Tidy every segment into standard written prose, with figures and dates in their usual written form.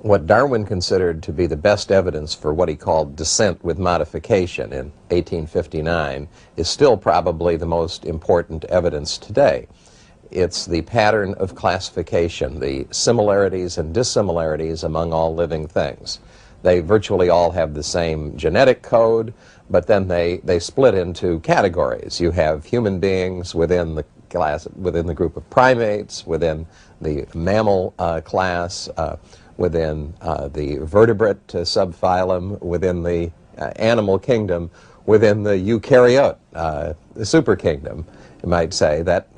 What Darwin considered to be the best evidence for what he called descent with modification in 1859 is still probably the most important evidence today. It's the pattern of classification, the similarities and dissimilarities among all living things. They virtually all have the same genetic code, but then they split into categories. You have human beings within the class, within the group of primates, within the mammal class, within the vertebrate subphylum, within the animal kingdom, within the eukaryote superkingdom, you might say, that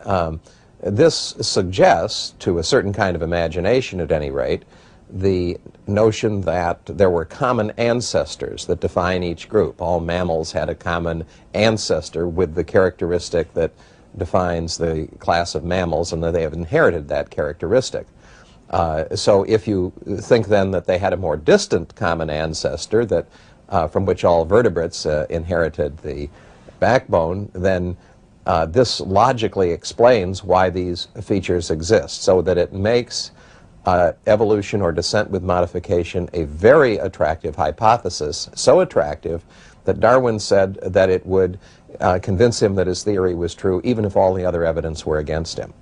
this suggests, to a certain kind of imagination at any rate, the notion that there were common ancestors that define each group. All mammals had a common ancestor with the characteristic that defines the class of mammals, and that they have inherited that characteristic. So if you think then that they had a more distant common ancestor that from which all vertebrates inherited the backbone, then this logically explains why these features exist, so that it makes evolution or descent with modification a very attractive hypothesis, so attractive that Darwin said that it would convince him that his theory was true even if all the other evidence were against him.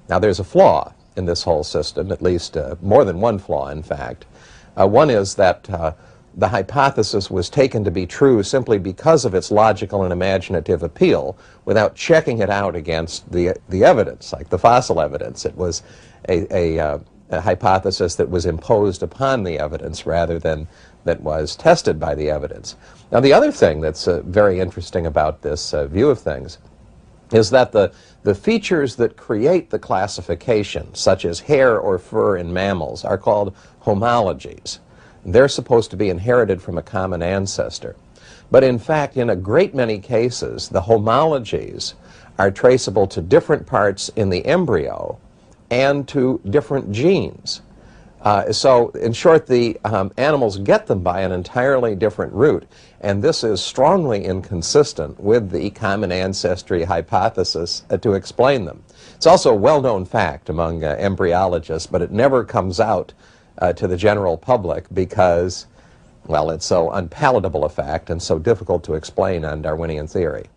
Now, there's a flaw in this whole system, at least more than one flaw, in fact. One is that the hypothesis was taken to be true simply because of its logical and imaginative appeal without checking it out against the evidence, like the fossil evidence. It was a hypothesis that was imposed upon the evidence rather than that was tested by the evidence. Now, the other thing that's very interesting about this view of things is that the features that create the classification, such as hair or fur in mammals, are called homologies. They're supposed to be inherited from a common ancestor. But in fact, in a great many cases, the homologies are traceable to different parts in the embryo and to different genes. So, in short, the animals get them by an entirely different route, and this is strongly inconsistent with the common ancestry hypothesis to explain them. It's also a well-known fact among embryologists, but it never comes out to the general public because, well, it's so unpalatable a fact and so difficult to explain on Darwinian theory.